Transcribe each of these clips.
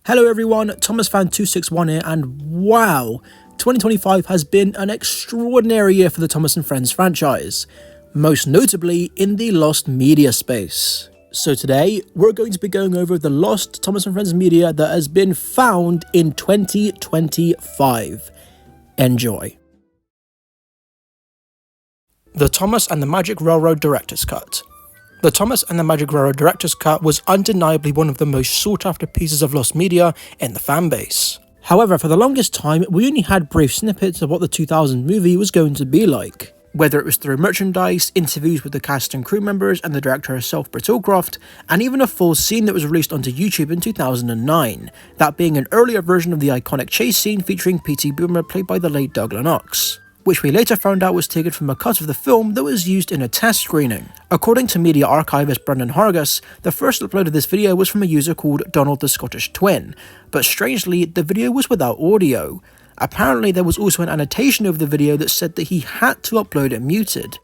Hello everyone, Thomasandtugsman here, and wow, 2025 has been an extraordinary year for the Thomas & Friends franchise, most notably in the lost media space. So today, we're going to be going over the lost Thomas & Friends media that has been found in 2025. Enjoy. The Thomas and the Magic Railroad Director's Cut. The Thomas and the Magic Railroad Director's Cut was undeniably one of the most sought-after pieces of lost media in the fanbase. However, for the longest time, we only had brief snippets of what the 2000 movie was going to be like. Whether it was through merchandise, interviews with the cast and crew members and the director herself, Britt Allcroft, and even a full scene that was released onto YouTube in 2009, that being an earlier version of the iconic chase scene featuring P.T. Boomer played by the late Doug Lennox, which we later found out was taken from a cut of the film that was used in a test screening. According to media archivist Brendan Hargis, the first upload of this video was from a user called Donald the Scottish Twin, but strangely, the video was without audio. Apparently, there was also an annotation of the video that said that he had to upload it muted.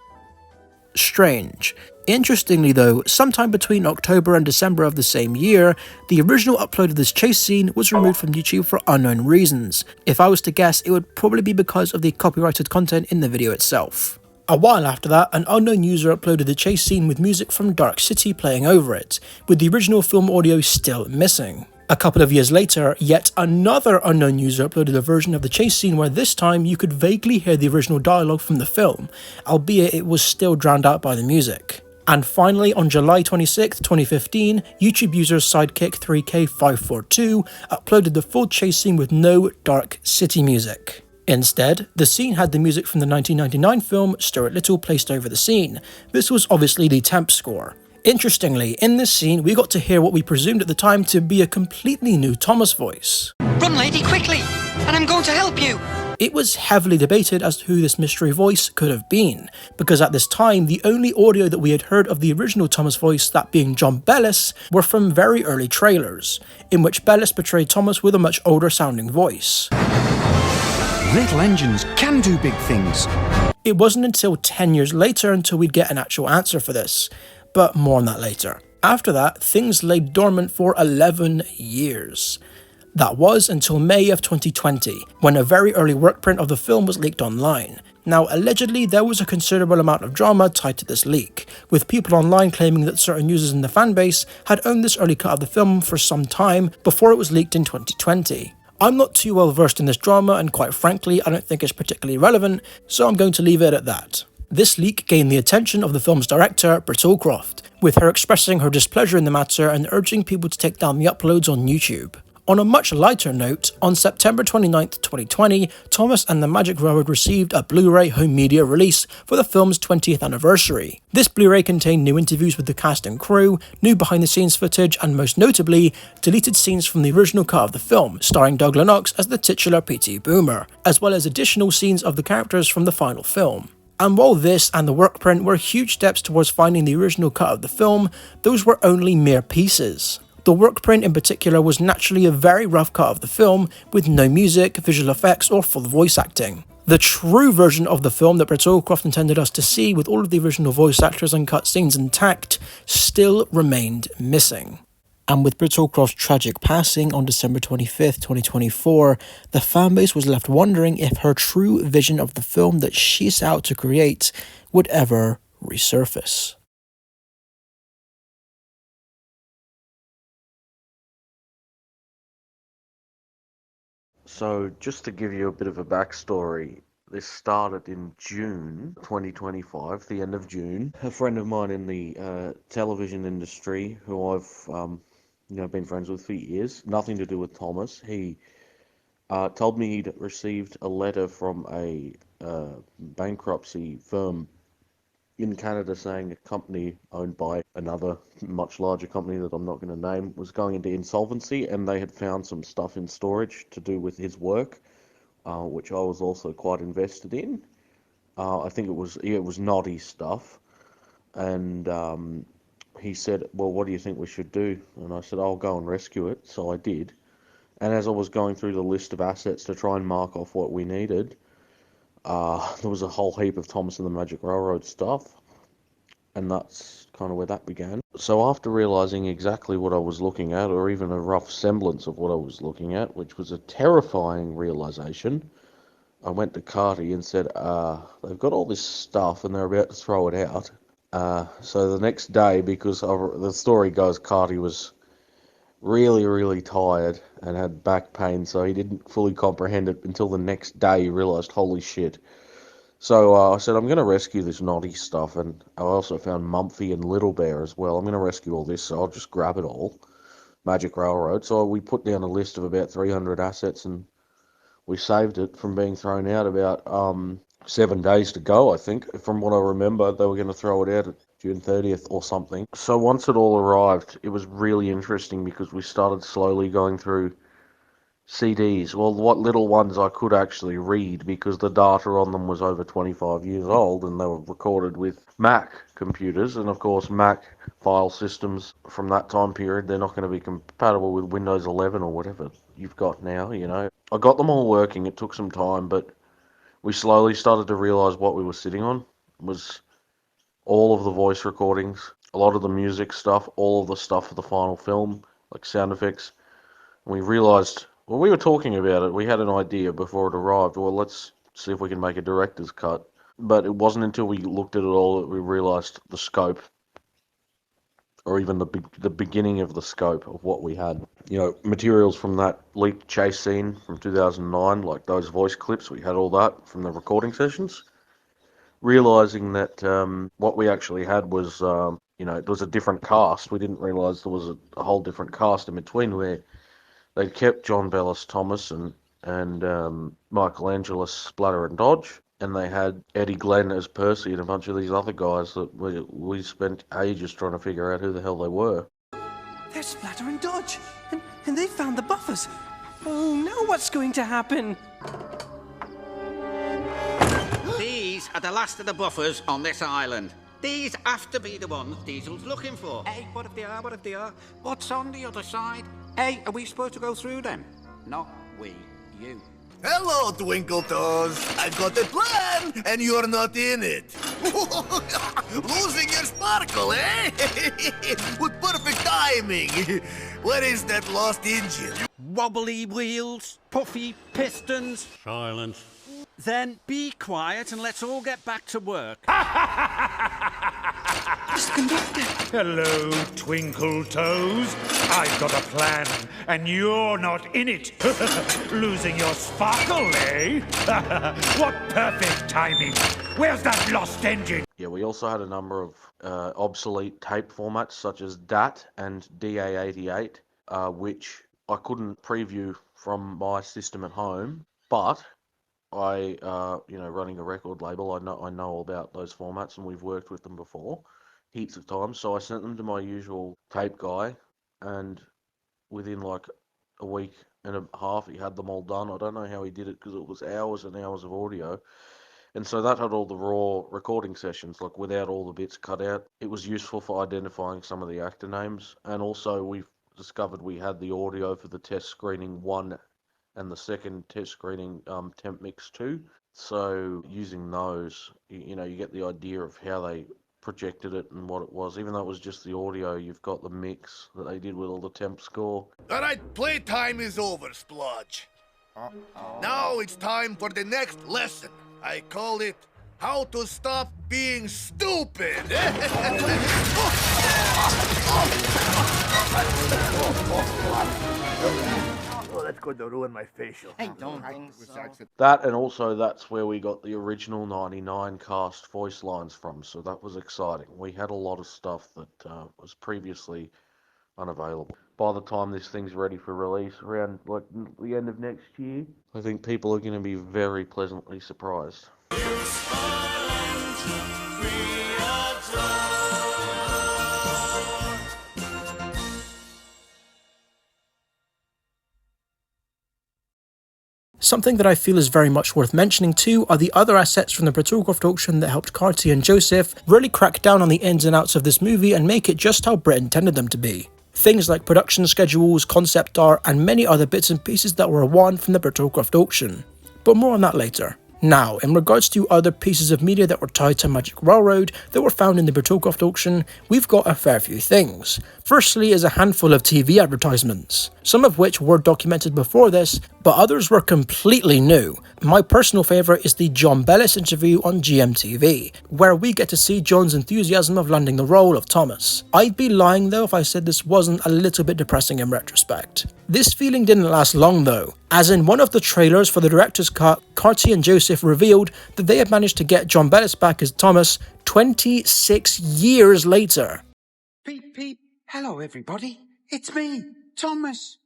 Strange. Interestingly though, sometime between October and December of the same year, the original upload of this chase scene was removed from YouTube for unknown reasons. If I was to guess, it would probably be because of the copyrighted content in the video itself. A while after that, an unknown user uploaded the chase scene with music from Dark City playing over it, with the original film audio still missing. A couple of years later, yet another unknown user uploaded a version of the chase scene where this time you could vaguely hear the original dialogue from the film, albeit it was still drowned out by the music. And finally, on July 26, 2015, YouTube user Sidekick3K542 uploaded the full chase scene with no Dark City music. Instead, the scene had the music from the 1999 film Stuart Little placed over the scene. This was obviously the temp score. Interestingly, in this scene, we got to hear what we presumed at the time to be a completely new Thomas voice. Run, lady, quickly, and I'm going to help you. It was heavily debated as to who this mystery voice could have been, because at this time, the only audio that we had heard of the original Thomas voice, that being John Bellis, were from very early trailers, in which Bellis portrayed Thomas with a much older sounding voice. Little engines can do big things. It wasn't until 10 years later until we'd get an actual answer for this, but more on that later. After that, things lay dormant for 11 years. That was until May of 2020, when a very early work print of the film was leaked online. Now, allegedly, there was a considerable amount of drama tied to this leak, with people online claiming that certain users in the fanbase had owned this early cut of the film for some time before it was leaked in 2020. I'm not too well versed in this drama, and quite frankly, I don't think it's particularly relevant, so I'm going to leave it at that. This leak gained the attention of the film's director, Britt Allcroft, with her expressing her displeasure in the matter and urging people to take down the uploads on YouTube. On a much lighter note, on September 29, 2020, Thomas and the Magic Railroad received a Blu-ray home media release for the film's 20th anniversary. This Blu-ray contained new interviews with the cast and crew, new behind-the-scenes footage, and most notably, deleted scenes from the original cut of the film, starring Doug Lennox as the titular P.T. Boomer, as well as additional scenes of the characters from the final film. And while this and the work print were huge steps towards finding the original cut of the film, those were only mere pieces. The work print in particular was naturally a very rough cut of the film, with no music, visual effects, or full voice acting. The true version of the film that Britt Allcroft intended us to see, with all of the original voice actors and cutscenes intact, still remained missing. And with Britt Allcroft's tragic passing on December 25th, 2024, the fanbase was left wondering if her true vision of the film that she set out to create would ever resurface. So, just to give you a bit of a backstory, this started in June 2025, the end of June. A friend of mine in the television industry, who I've been friends with for years, nothing to do with Thomas, he told me he'd received a letter from a bankruptcy firm in Canada saying a company owned by another much larger company that I'm not going to name was going into insolvency, and they had found some stuff in storage to do with his work, which I was also quite invested in. I think it was naughty stuff, and he said, well, what do you think we should do? And I said, I'll go and rescue it. So I did. And as I was going through the list of assets to try and mark off what we needed, there was a whole heap of Thomas and the Magic Railroad stuff. and that's kind of where that began. So after realising exactly what I was looking at, or even a rough semblance of what I was looking at, which was a terrifying realisation, I went to Carty and said, they've got all this stuff and they're about to throw it out. So the next day, because the story goes, Carty was really, really tired and had back pain, so he didn't fully comprehend it until the next day he realised, holy shit. So I said, I'm going to rescue this naughty stuff, and I also found Mumphy and Little Bear as well. I'm going to rescue all this, so I'll just grab it all. Magic Railroad. So we put down a list of about 300 assets, and we saved it from being thrown out about 7 days to go, I think. From what I remember, they were going to throw it out June 30th or something. So once it all arrived, it was really interesting because we started slowly going through CDs. Well, what little ones I could actually read because the data on them was over 25 years old and they were recorded with Mac computers. And of course, Mac file systems from that time period, they're not going to be compatible with Windows 11 or whatever you've got now, you know. I got them all working. It took some time, but we slowly started to realise what we were sitting on was all of the voice recordings, a lot of the music stuff, all of the stuff for the final film, like sound effects. And we realised, well, we were talking about it, we had an idea before it arrived, well, let's see if we can make a director's cut. But it wasn't until we looked at it all that we realised the scope, or even the beginning of the scope of what we had. You know, materials from that leaked chase scene from 2009, like those voice clips, we had all that from the recording sessions. Realising that what we actually had was, you know, it was a different cast. We didn't realise there was a whole different cast in between where they kept John Bellis Thomas and Michelangelo Splatter and Dodge, and they had Eddie Glenn as Percy and a bunch of these other guys that we spent ages trying to figure out who the hell they were. There's Splatter and Dodge, and they found the buffers. Oh, now what's going to happen? These are the last of the buffers on this island. These have to be the ones Diesel's looking for. Hey, what if they are? What if they are? What's on the other side? Hey, are we supposed to go through them? Not we, you. Hello, Twinkle Toes. I've got a plan, and you're not in it. Losing your sparkle, eh? With perfect timing. Where is that lost engine? Wobbly wheels, puffy pistons. Silence. Then be quiet and let's all get back to work. Hello, Twinkle Toes. I've got a plan, and you're not in it. Losing your sparkle, eh? What perfect timing. Where's that lost engine? Yeah, we also had a number of obsolete tape formats such as DAT and DA88, which I couldn't preview from my system at home, but I, you know, running a record label, I know all about those formats, and we've worked with them before, heaps of times. So I sent them to my usual tape guy, and within like a week and a half, he had them all done. I don't know how he did it because it was hours and hours of audio, and so that had all the raw recording sessions, like without all the bits cut out. It was useful for identifying some of the actor names, and also we've discovered we had the audio for the test screening 1 and the second test screening temp mix 2. So using those, you know, you get the idea of how they projected it and what it was. Even though it was just the audio, you've got the mix that they did with all the temp score. All right, playtime is over, Splodge. Now it's time for the next lesson. I call it How to Stop Being Stupid. Oh, that's going to ruin my facial. I don't think so. That, and also that's where we got the original 99 cast voice lines from, so that was exciting. We had a lot of stuff that was previously unavailable. By the time this thing's ready for release, around like the end of next year, I think people are going to be very pleasantly surprised. Something that I feel is very much worth mentioning too are the other assets from the Protocraft auction that helped Carty and Joseph really crack down on the ins and outs of this movie and make it just how Brett intended them to be. Things like production schedules, concept art, and many other bits and pieces that were won from the Protocraft auction. But more on that later. Now, in regards to other pieces of media that were tied to Magic Railroad that were found in the Bertolcroft auction, we've got a fair few things. Firstly is a handful of TV advertisements, some of which were documented before this, but others were completely new. My personal favourite is the John Bellis interview on GMTV, where we get to see John's enthusiasm of landing the role of Thomas. I'd be lying though if I said this wasn't a little bit depressing in retrospect. This feeling didn't last long though, as in one of the trailers for the director's cut, Carty and Joseph revealed that they had managed to get John Bellis back as Thomas 26 years later. Beep beep. Hello everybody. It's me, Thomas.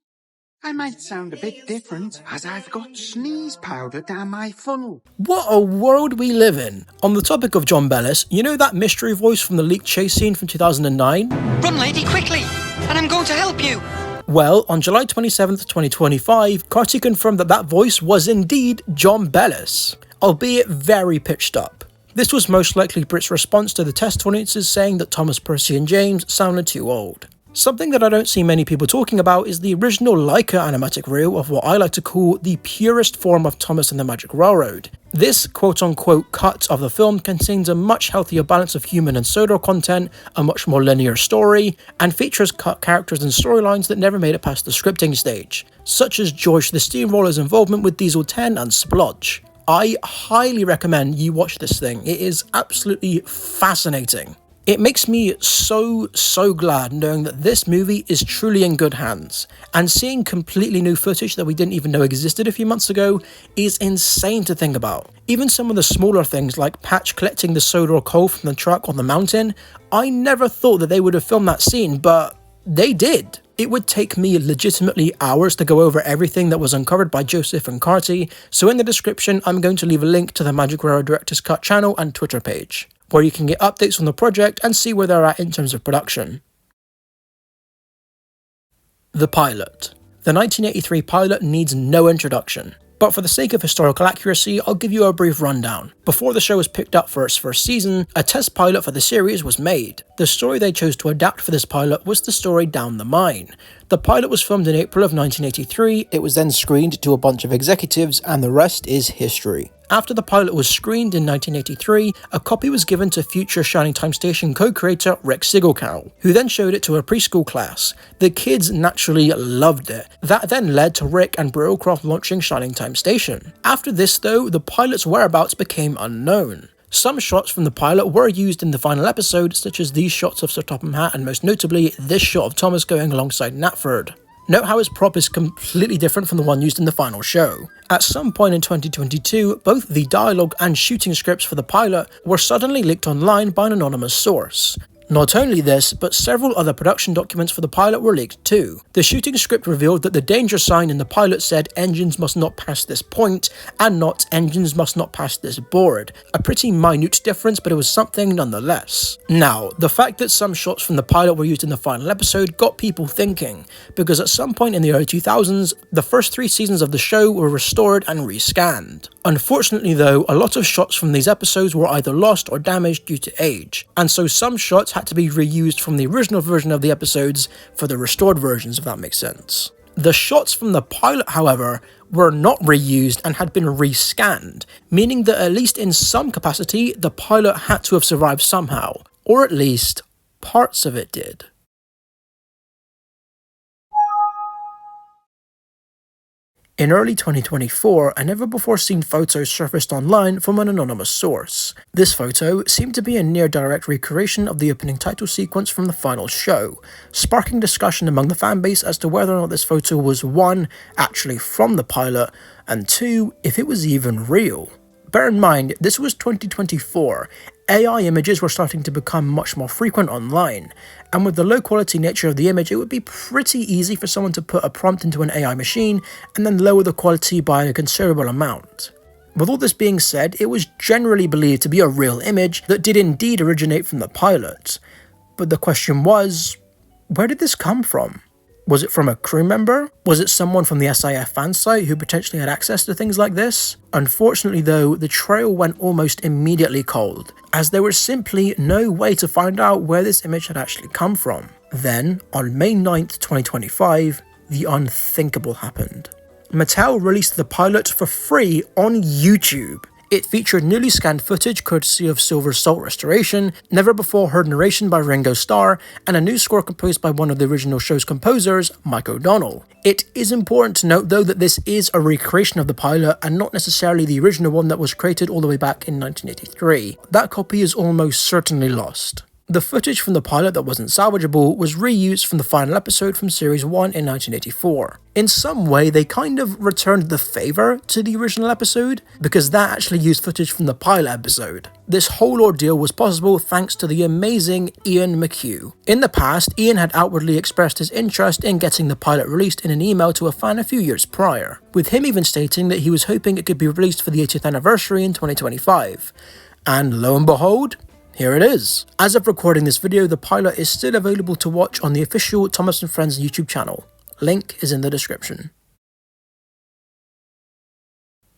I might sound a bit different as I've got sneeze powder down my funnel. What a world we live in. On the topic of John Bellis, you know that mystery voice from the leaked chase scene from 2009? Run, lady, quickly, and I'm going to help you. Well, on July 27th, 2025, Carty confirmed that that voice was indeed John Bellis, albeit very pitched up. This was most likely Brit's response to the test audiences saying that Thomas, Percy and James sounded too old. Something that I don't see many people talking about is the original Leica animatic reel of what I like to call the purest form of Thomas and the Magic Railroad. This quote-unquote cut of the film contains a much healthier balance of human and pseudo content, a much more linear story, and features cut characters and storylines that never made it past the scripting stage, such as George the Steamroller's involvement with Diesel 10 and Splodge. I highly recommend you watch this thing. It is absolutely fascinating. It makes me so glad knowing that this movie is truly in good hands, and seeing completely new footage that we didn't even know existed a few months ago is insane to think about. Even some of the smaller things like Patch collecting the soda or coal from the truck on the mountain, I never thought that they would have filmed that scene, but they did. It would take me legitimately hours to go over everything that was uncovered by Joseph and Carty, so in the description I'm going to leave a link to the Magic Railroad Director's Cut channel and Twitter page, where you can get updates on the project and see where they're at in terms of production. The pilot. The 1983 pilot needs no introduction, but for the sake of historical accuracy, I'll give you a brief rundown. Before the show was picked up for its first season, a test pilot for the series was made. The story they chose to adapt for this pilot was the story Down the Mine. The pilot was filmed in April of 1983, it was then screened to a bunch of executives, and the rest is history. After the pilot was screened in 1983, a copy was given to future Shining Time Station co-creator Rick Sigelkow, who then showed it to a preschool class. The kids naturally loved it. That then led to Rick and Brittlecroft launching Shining Time Station. After this though, the pilot's whereabouts became unknown. Some shots from the pilot were used in the final episode, such as these shots of Sir Topham Hatt and most notably this shot of Thomas going alongside Knapford. Note how his prop is completely different from the one used in the final show. At some point in 2022, both the dialogue and shooting scripts for the pilot were suddenly leaked online by an anonymous source. Not only this, but several other production documents for the pilot were leaked too. The shooting script revealed that the danger sign in the pilot said engines must not pass this point, and not engines must not pass this board. A pretty minute difference, but it was something nonetheless. Now, the fact that some shots from the pilot were used in the final episode got people thinking, because at some point in the early 2000s, the first 3 seasons of the show were restored and rescanned. Unfortunately though, a lot of shots from these episodes were either lost or damaged due to age, and so some shots had to be reused from the original version of the episodes for the restored versions, if that makes sense. The shots from the pilot, however, were not reused and had been rescanned, meaning that at least in some capacity, the pilot had to have survived somehow, or at least parts of it did. In early 2024, a never-before-seen photo surfaced online from an anonymous source. This photo seemed to be a near-direct recreation of the opening title sequence from the final show, sparking discussion among the fanbase as to whether or not this photo was 1. Actually from the pilot, and 2. if it was even real. Bear in mind, this was 2024. AI images were starting to become much more frequent online, and with the low quality nature of the image, it would be pretty easy for someone to put a prompt into an AI machine and then lower the quality by a considerable amount. With all this being said, it was generally believed to be a real image that did indeed originate from the pilot. But the question was, where did this come from? Was it from a crew member? Was it someone from the SIF fan site who potentially had access to things like this? Unfortunately though, the trail went almost immediately cold, as there was simply no way to find out where this image had actually come from. Then, on May 9th, 2025, the unthinkable happened. Mattel released the pilot for free on YouTube. It featured newly scanned footage courtesy of Silver Salt Restoration, never before heard narration by Ringo Starr, and a new score composed by one of the original show's composers, Mike O'Donnell. It is important to note though that this is a recreation of the pilot and not necessarily the original one that was created all the way back in 1983. That copy is almost certainly lost. The footage from the pilot that wasn't salvageable was reused from the final episode from Series 1 in 1984. In some way, they kind of returned the favour to the original episode, because that actually used footage from the pilot episode. This whole ordeal was possible thanks to the amazing Ian McHugh. In the past, Ian had outwardly expressed his interest in getting the pilot released in an email to a fan a few years prior, with him even stating that he was hoping it could be released for the 80th anniversary in 2025. And lo and behold, here it is. As of recording this video, the pilot is still available to watch on the official Thomas & Friends YouTube channel. Link is in the description.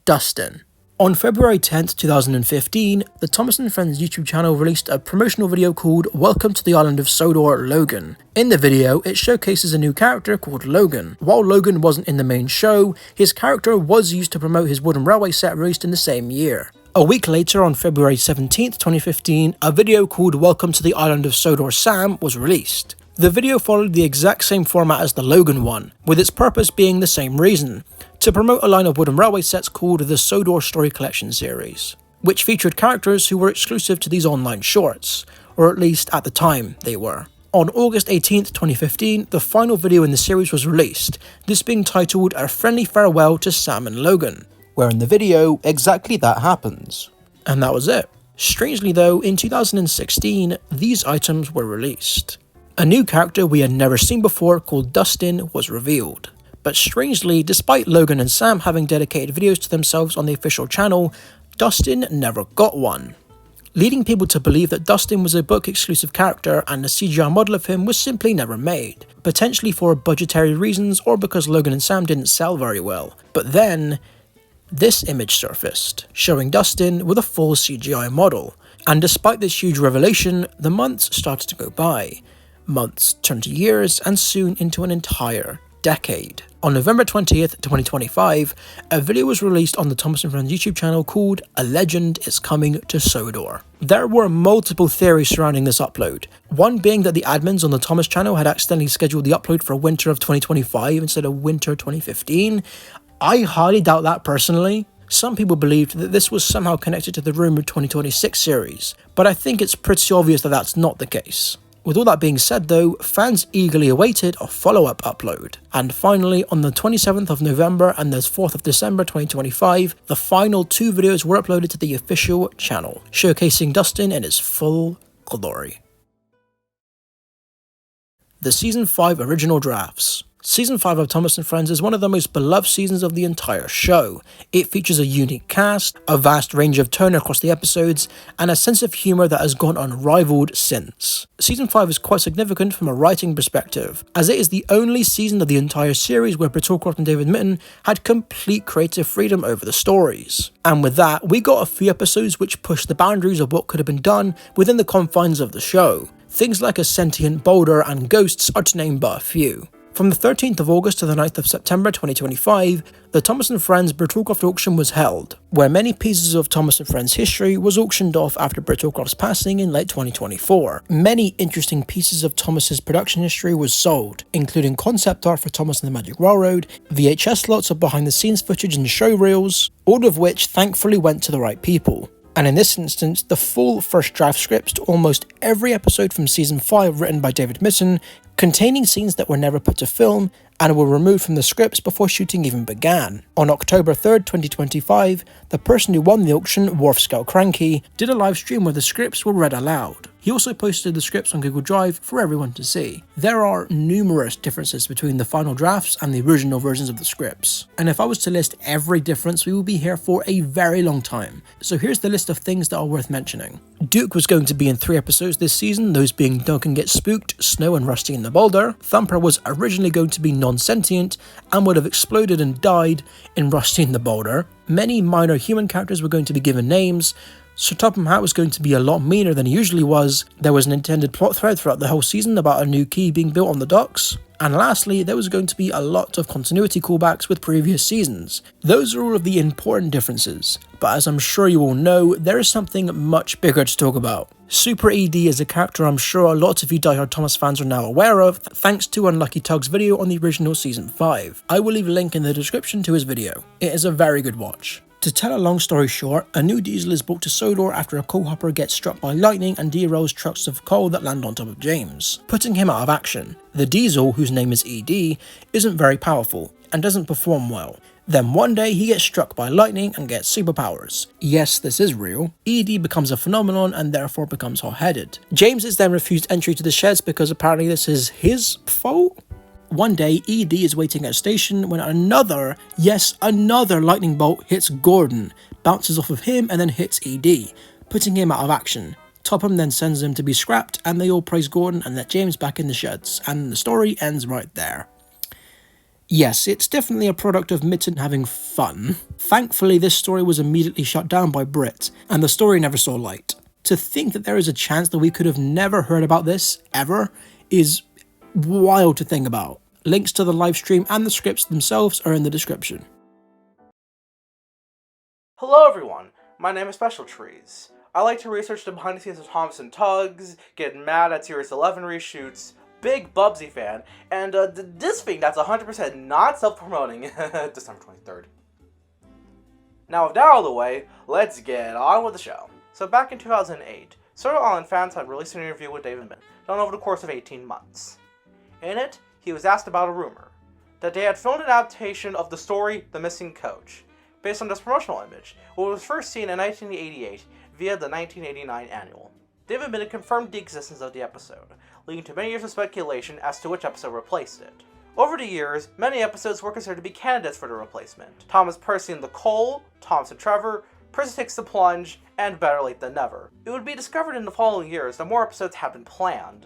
Dustin. On February 10th, 2015, the Thomas & Friends YouTube channel released a promotional video called Welcome to the Island of Sodor, Logan. In the video, it showcases a new character called Logan. While Logan wasn't in the main show, his character was used to promote his wooden railway set released in the same year. A week later, on February 17th, 2015, a video called Welcome to the Island of Sodor Sam was released. The video followed the exact same format as the Logan one, with its purpose being the same reason, to promote a line of wooden railway sets called the Sodor Story Collection series, which featured characters who were exclusive to these online shorts, or at least at the time they were. On August 18th, 2015, the final video in the series was released, this being titled A Friendly Farewell to Sam and Logan, where in the video, exactly that happens. And that was it. Strangely though, in 2016, these items were released. A new character we had never seen before called Dustin was revealed. But strangely, despite Logan and Sam having dedicated videos to themselves on the official channel, Dustin never got one, leading people to believe that Dustin was a book exclusive character and a CGI model of him was simply never made, potentially for budgetary reasons or because Logan and Sam didn't sell very well. But then, this image surfaced, showing Dustin with a full CGI model, and despite this huge revelation, the months started to go by. Months turned to years, and soon into an entire decade. On November 20th, 2025, a video was released on the Thomas & Friends YouTube channel called A Legend is Coming to Sodor. There were multiple theories surrounding this upload, one being that the admins on the Thomas channel had accidentally scheduled the upload for winter of 2025 instead of winter 2015. I highly doubt that personally. Some people believed that this was somehow connected to the rumored 2026 series, but I think it's pretty obvious that that's not the case. With all that being said though, fans eagerly awaited a follow-up upload. And finally, on the 27th of November and the 4th of December 2025, the final 2 videos were uploaded to the official channel, showcasing Dustin in his full glory. The Season 5 Original Drafts. Season 5 of Thomas & Friends is one of the most beloved seasons of the entire show. It features a unique cast, a vast range of tone across the episodes, and a sense of humour that has gone unrivaled since. Season 5 is quite significant from a writing perspective, as it is the only season of the entire series where Britt Allcroft and David Mitton had complete creative freedom over the stories. And with that, we got a few episodes which pushed the boundaries of what could have been done within the confines of the show. Things like a sentient boulder and ghosts are to name but a few. From the 13th of August to the 9th of September 2025, the Thomas & Friends Britt Allcroft auction was held, where many pieces of Thomas & Friends history was auctioned off after Britt Allcroft's passing in late 2024. Many interesting pieces of Thomas's production history was sold, including concept art for Thomas and the Magic Railroad, VHS lots of behind-the-scenes footage and show reels, all of which thankfully went to the right people. And in this instance, the full first draft scripts to almost every episode from Season 5 written by David Mitton, containing scenes that were never put to film and were removed from the scripts before shooting even began. On October 3rd, 2025, the person who won the auction, Wharf Scout Cranky, did a live stream where the scripts were read aloud. He also posted the scripts on Google Drive for everyone to see. There are numerous differences between the final drafts and the original versions of the scripts, and if I was to list every difference, we will be here for a very long time. So here's the list of things that are worth mentioning. Duke was going to be in 3 episodes this season, those being Duncan Gets Spooked, Snow and Rusty in the Boulder. Thumper was originally going to be non-sentient and would have exploded and died in Rusty in the Boulder. Many minor human characters were going to be given names. Sir Topham Hatt was going to be a lot meaner than he usually was, there was an intended plot thread throughout the whole season about a new quay being built on the docks, and lastly, there was going to be a lot of continuity callbacks with previous seasons. Those are all of the important differences, but as I'm sure you all know, there is something much bigger to talk about. Super ED is a character I'm sure a lot of you diehard Thomas fans are now aware of, thanks to Unlucky Tugs' video on the original Season 5. I will leave a link in the description to his video. It is a very good watch. To tell a long story short, a new diesel is brought to Sodor after a coal hopper gets struck by lightning and derails trucks of coal that land on top of James, putting him out of action. The diesel, whose name is ED, isn't very powerful and doesn't perform well. Then one day he gets struck by lightning and gets superpowers. Yes, this is real. ED becomes a phenomenon and therefore becomes hot-headed. James is then refused entry to the sheds because apparently this is his fault? One day, ED is waiting at a station when another lightning bolt hits Gordon, bounces off of him and then hits ED, putting him out of action. Topham then sends him to be scrapped and they all praise Gordon and let James back in the sheds, and the story ends right there. Yes, it's definitely a product of Mitten having fun. Thankfully, this story was immediately shut down by Brit, and the story never saw light. To think that there is a chance that we could have never heard about this, ever, is wild to think about. Links to the livestream and the scripts themselves are in the description. Hello everyone, my name is SpecialTrees. I like to research the behind the scenes of Thomasandtugs, get mad at Series 11 reshoots, big Bubsy fan, and this thing that's 100% not self-promoting, December 23rd. Now with that out of the way, let's get on with the show. So back in 2008, Soda Island fans had released an interview with David Mint, done over the course of 18 months. In it, he was asked about a rumor that they had filmed an adaptation of the story The Missing Coach, based on this promotional image, which was first seen in 1988 via the 1989 annual. David Mint confirmed the existence of the episode, leading to many years of speculation as to which episode replaced it. Over the years, many episodes were considered to be candidates for the replacement. Thomas Percy and the Coal, Thomas and Trevor, Percy Takes the Plunge, and Better Late Than Never. It would be discovered in the following years that more episodes had been planned.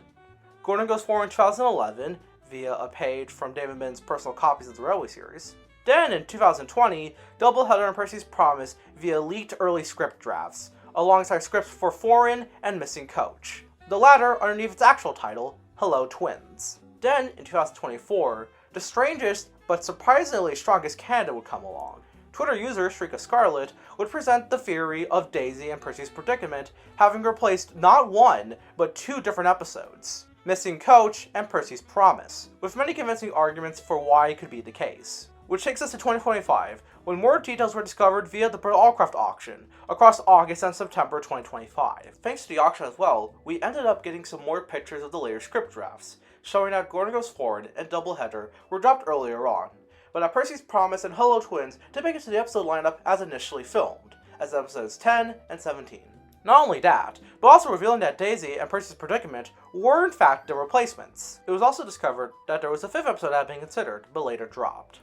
Gordon Goes Forward in 2011, via a page from David Mint's personal copies of the Railway series. Then, in 2020, Doubleheader and Percy's Promise via leaked early script drafts, alongside scripts for Foreign and Missing Coach. The latter underneath its actual title, Hello Twins. Then, in 2024, the strangest but surprisingly strongest candidate would come along. Twitter user Shrika Scarlet would present the theory of Daisy and Percy's predicament having replaced not one, but two different episodes. Missing Coach and Percy's Promise, with many convincing arguments for why it could be the case. Which takes us to 2025, when more details were discovered via the Brit Allcraft auction, across August and September 2025. Thanks to the auction as well, we ended up getting some more pictures of the later script drafts, showing that Gordon Goes Forward and Doubleheader were dropped earlier on, but that Percy's Promise and Hello Twins did make it to the episode lineup as initially filmed, as episodes 10 and 17. Not only that, but also revealing that Daisy and Percy's Predicament were in fact the replacements. It was also discovered that there was a fifth episode that had been considered, but later dropped.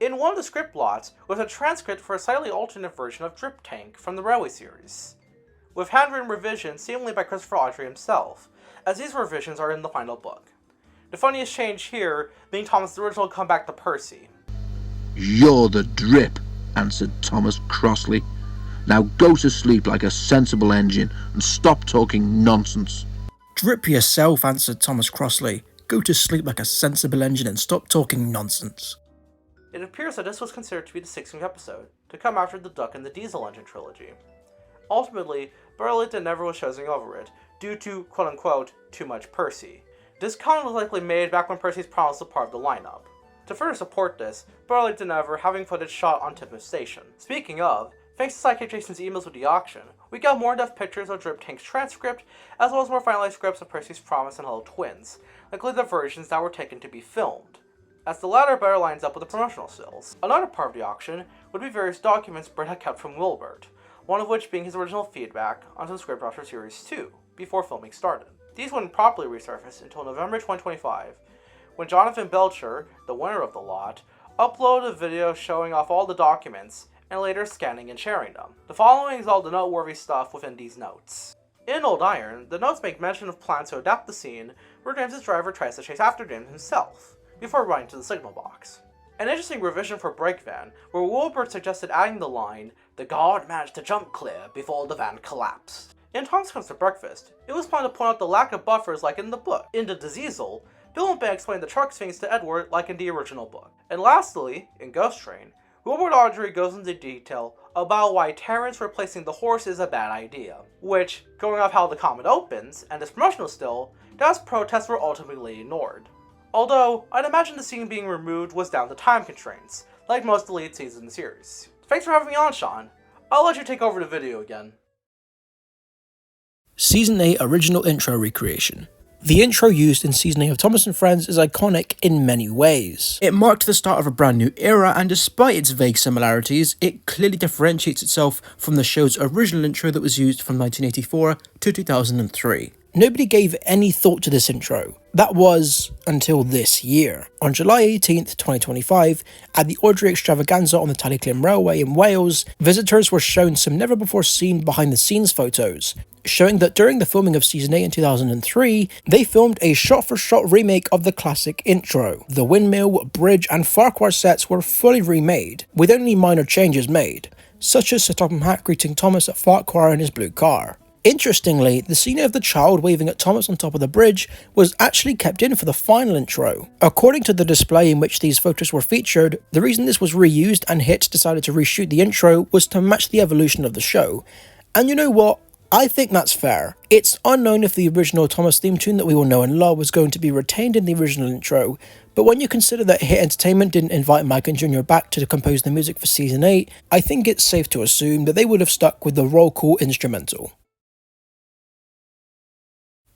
In one of the script lots was a transcript for a slightly alternate version of Drip Tank from the Railway series, with handwritten revisions seemingly by Christopher Audrey himself, as these revisions are in the final book. The funniest change here being Thomas' original comeback to Percy. "You're the Drip," answered Thomas crossly. "Now go to sleep like a sensible engine and stop talking nonsense." "Drip yourself," answered Thomas crossly. "Go to sleep like a sensible engine and stop talking nonsense." It appears that this was considered to be the 16th episode, to come after the Duck and the Diesel Engine trilogy. Ultimately, Better Late Than Never was chosen over it, due to, quote-unquote, too much Percy. This comment was likely made back when Percy's Promise was part of the lineup. To further support this, Better Late Than Never having footage shot on Tip Station. Speaking of, thanks to Sidekick Jason's emails with the auction, we got more in-depth pictures of Drip Tank's transcript, as well as more finalized scripts of Percy's Promise and Hello Twins, likely the versions that were taken to be filmed, as the latter better lines up with the promotional stills. Another part of the auction would be various documents Brett had kept from Wilbert, one of which being his original feedback onto the script after Series 2, before filming started. These wouldn't properly resurface until November 2025, when Jonathan Belcher, the winner of the lot, uploaded a video showing off all the documents, and later scanning and sharing them. The following is all the noteworthy stuff within these notes. In Old Iron, the notes make mention of plans to adapt the scene where James's driver tries to chase after James himself, before running to the signal box. An interesting revision for Break Van, where Wilbur suggested adding the line, "The guard managed to jump clear before the van collapsed." In Tom's Comes to Breakfast, it was fun to point out the lack of buffers like in the book. In The Diseasel, Bill and Ben explained the truck sphinx to Edward like in the original book. And lastly, in Ghost Train, Wilbur Audrey goes into detail about why Terrence replacing the horse is a bad idea, which, going off how the comic opens, and its promotional still, Dad's protests were ultimately ignored. Although, I'd imagine the scene being removed was down to time constraints, like most deleted scenes in the series. Thanks for having me on, Sean. I'll let you take over the video again. Season 8 original intro recreation. The intro used in Season 8 of Thomas and Friends is iconic in many ways. It marked the start of a brand new era, and despite its vague similarities, it clearly differentiates itself from the show's original intro that was used from 1984 to 2003. Nobody gave any thought to this intro. That was until this year. On July 18th, 2025, at the Audrey Extravaganza on the Tallyclym Railway in Wales, visitors were shown some never-before-seen behind-the-scenes photos, showing that during the filming of Season 8 in 2003, they filmed a shot-for-shot remake of the classic intro. The windmill, bridge, and Farquhar sets were fully remade, with only minor changes made, such as Sir Topham Hatt greeting Thomas at Farquhar in his blue car. Interestingly, the scene of the child waving at Thomas on top of the bridge was actually kept in for the final intro. According to the display in which these photos were featured, the reason this was reused and Hits decided to reshoot the intro was to match the evolution of the show. And you know what? I think that's fair. It's unknown if the original Thomas theme tune that we all know and love was going to be retained in the original intro, but when you consider that Hit Entertainment didn't invite Mike and Jr. back to compose the music for Season 8, I think it's safe to assume that they would have stuck with the roll call instrumental.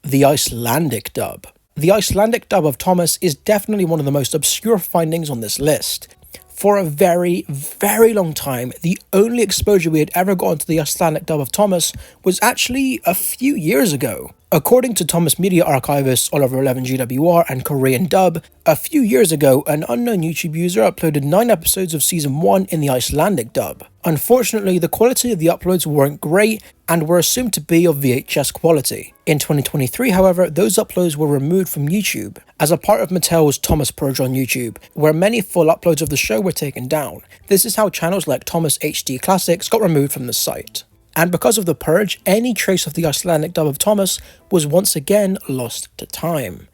The Icelandic Dub. The Icelandic dub of Thomas is definitely one of the most obscure findings on this list. For a very, very long time, the only exposure we had ever gotten to the Icelandic dub of Thomas was actually a few years ago. According to Thomas media archivists Oliver 11 GWR and Korean Dub, a few years ago, an unknown YouTube user uploaded 9 episodes of Season 1 in the Icelandic dub. Unfortunately, the quality of the uploads weren't great and were assumed to be of VHS quality. In 2023, however, those uploads were removed from YouTube as a part of Mattel's Thomas Purge on YouTube, where many full uploads of the show were taken down. This is how channels like Thomas HD Classics got removed from the site. And because of the purge, any trace of the Icelandic dub of Thomas was once again lost to time.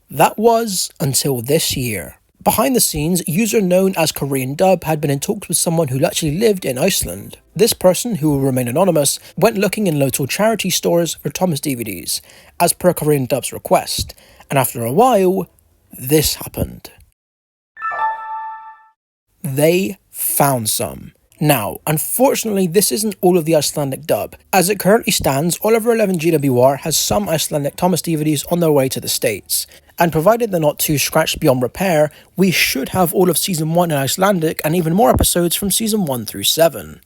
That was until this year. Behind the scenes, user known as Korean Dub had been in talks with someone who actually lived in Iceland. This person, who will remain anonymous, went looking in local charity stores for Thomas DVDs, as per Korean Dub's request. And after a while, this happened. They found some. Now, unfortunately, this isn't all of the Icelandic dub. As it currently stands, Oliver 11 GWR has some Icelandic Thomas DVDs on their way to the States. And provided they're not too scratched beyond repair, we should have all of Season 1 in Icelandic and even more episodes from Season 1 through 7.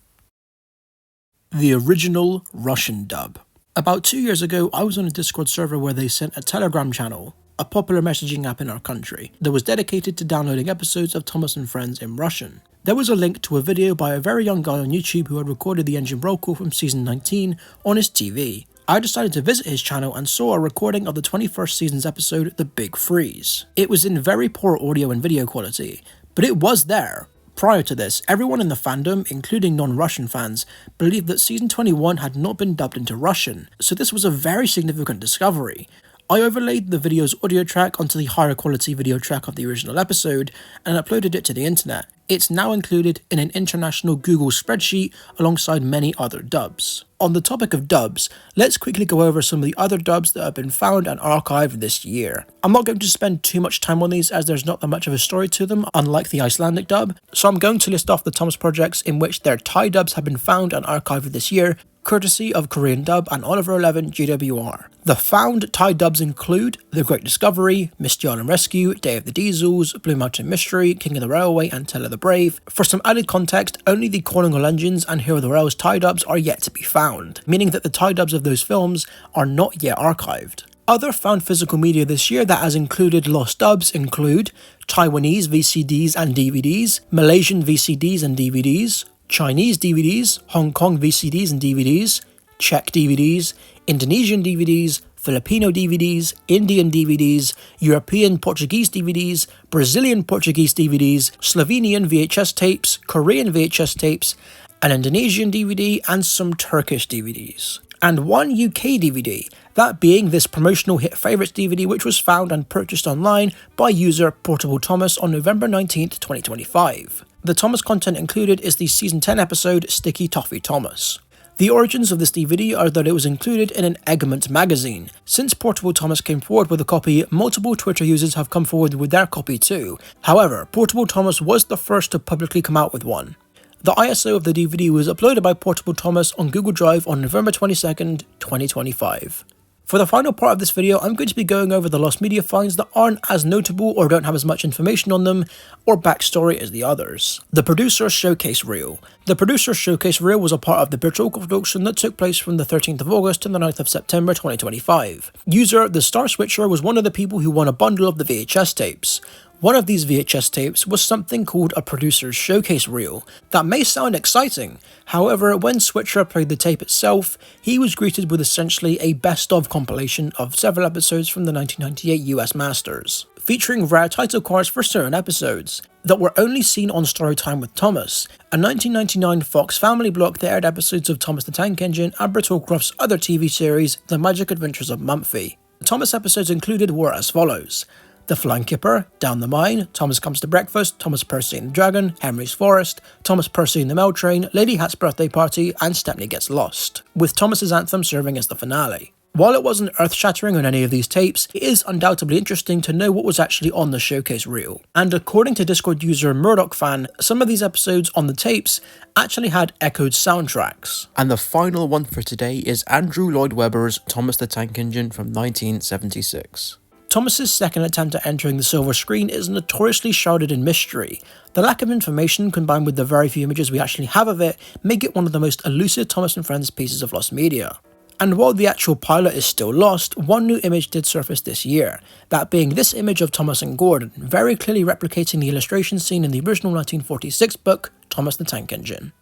The original Russian dub. About 2 years ago, I was on a Discord server where they sent a Telegram channel, a popular messaging app in our country, that was dedicated to downloading episodes of Thomas and Friends in Russian. There was a link to a video by a very young guy on YouTube who had recorded the engine roll call from Season 19 on his TV. I decided to visit his channel and saw a recording of the 21st season's episode, The Big Freeze. It was in very poor audio and video quality, but it was there. Prior to this, everyone in the fandom, including non-Russian fans, believed that Season 21 had not been dubbed into Russian, so this was a very significant discovery. I overlaid the video's audio track onto the higher quality video track of the original episode and uploaded it to the internet. It's now included in an international Google spreadsheet alongside many other dubs. On the topic of dubs, let's quickly go over some of the other dubs that have been found and archived this year. I'm not going to spend too much time on these as there's not that much of a story to them, unlike the Icelandic dub, so I'm going to list off the Thomas projects in which their Thai dubs have been found and archived this year, courtesy of Korean Dub and Oliver 11 GWR. The found Thai dubs include The Great Discovery, Misty Island Rescue, Day of the Diesels, Blue Mountain Mystery, King of the Railway, and Tell of the Brave. For some added context, only the Calling All Engines and Hero of the Rails Thai dubs are yet to be found, meaning that the Thai dubs of those films are not yet archived. Other found physical media this year that has included lost dubs include Taiwanese VCDs and DVDs, Malaysian VCDs and DVDs, Chinese DVDs, Hong Kong VCDs and DVDs, Czech DVDs, Indonesian DVDs, Filipino DVDs, Indian DVDs, European Portuguese DVDs, Brazilian Portuguese DVDs, Slovenian VHS tapes, Korean VHS tapes, an Indonesian DVD, and some Turkish DVDs. And one UK DVD, that being this promotional hit favourites DVD, which was found and purchased online by user Portable Thomas on November 19th, 2025. The Thomas content included is the Season 10 episode Sticky Toffee Thomas. The origins of this DVD are that it was included in an Egmont magazine. Since Portable Thomas came forward with a copy, multiple Twitter users have come forward with their copy too. However, Portable Thomas was the first to publicly come out with one. The ISO of the DVD was uploaded by Portable Thomas on Google Drive on November 22nd, 2025. For the final part of this video, I'm going to be going over the lost media finds that aren't as notable or don't have as much information on them or backstory as the others. The Producer Showcase Reel. The Producer Showcase Reel was a part of the Bertolkov auction that took place from the 13th of August to the 9th of September 2025. User The Star Switcher was one of the people who won a bundle of the VHS tapes. One of these VHS tapes was something called a Producer's Showcase Reel. That may sound exciting, however, when Switcher played the tape itself, he was greeted with essentially a best-of compilation of several episodes from the 1998 US Masters, featuring rare title cards for certain episodes that were only seen on Storytime with Thomas, a 1999 Fox family block that aired episodes of Thomas the Tank Engine and Bertolkov's other TV series, The Magic Adventures of Mumphy. The Thomas episodes included were as follows: The Flying Kipper, Down the Mine, Thomas Comes to Breakfast, Thomas Percy and the Dragon, Henry's Forest, Thomas Percy and the Mail Train, Lady Hat's Birthday Party, and Stepney Gets Lost, with Thomas's anthem serving as the finale. While it wasn't earth-shattering on any of these tapes, it is undoubtedly interesting to know what was actually on the showcase reel. And according to Discord user Murdoch Fan, some of these episodes on the tapes actually had echoed soundtracks. And the final one for today is Andrew Lloyd Webber's Thomas the Tank Engine from 1976. Thomas's second attempt at entering the silver screen is notoriously shrouded in mystery. The lack of information combined with the very few images we actually have of it make it one of the most elusive Thomas and Friends pieces of lost media. And while the actual pilot is still lost, one new image did surface this year, that being this image of Thomas and Gordon, very clearly replicating the illustration seen in the original 1946 book, Thomas the Tank Engine.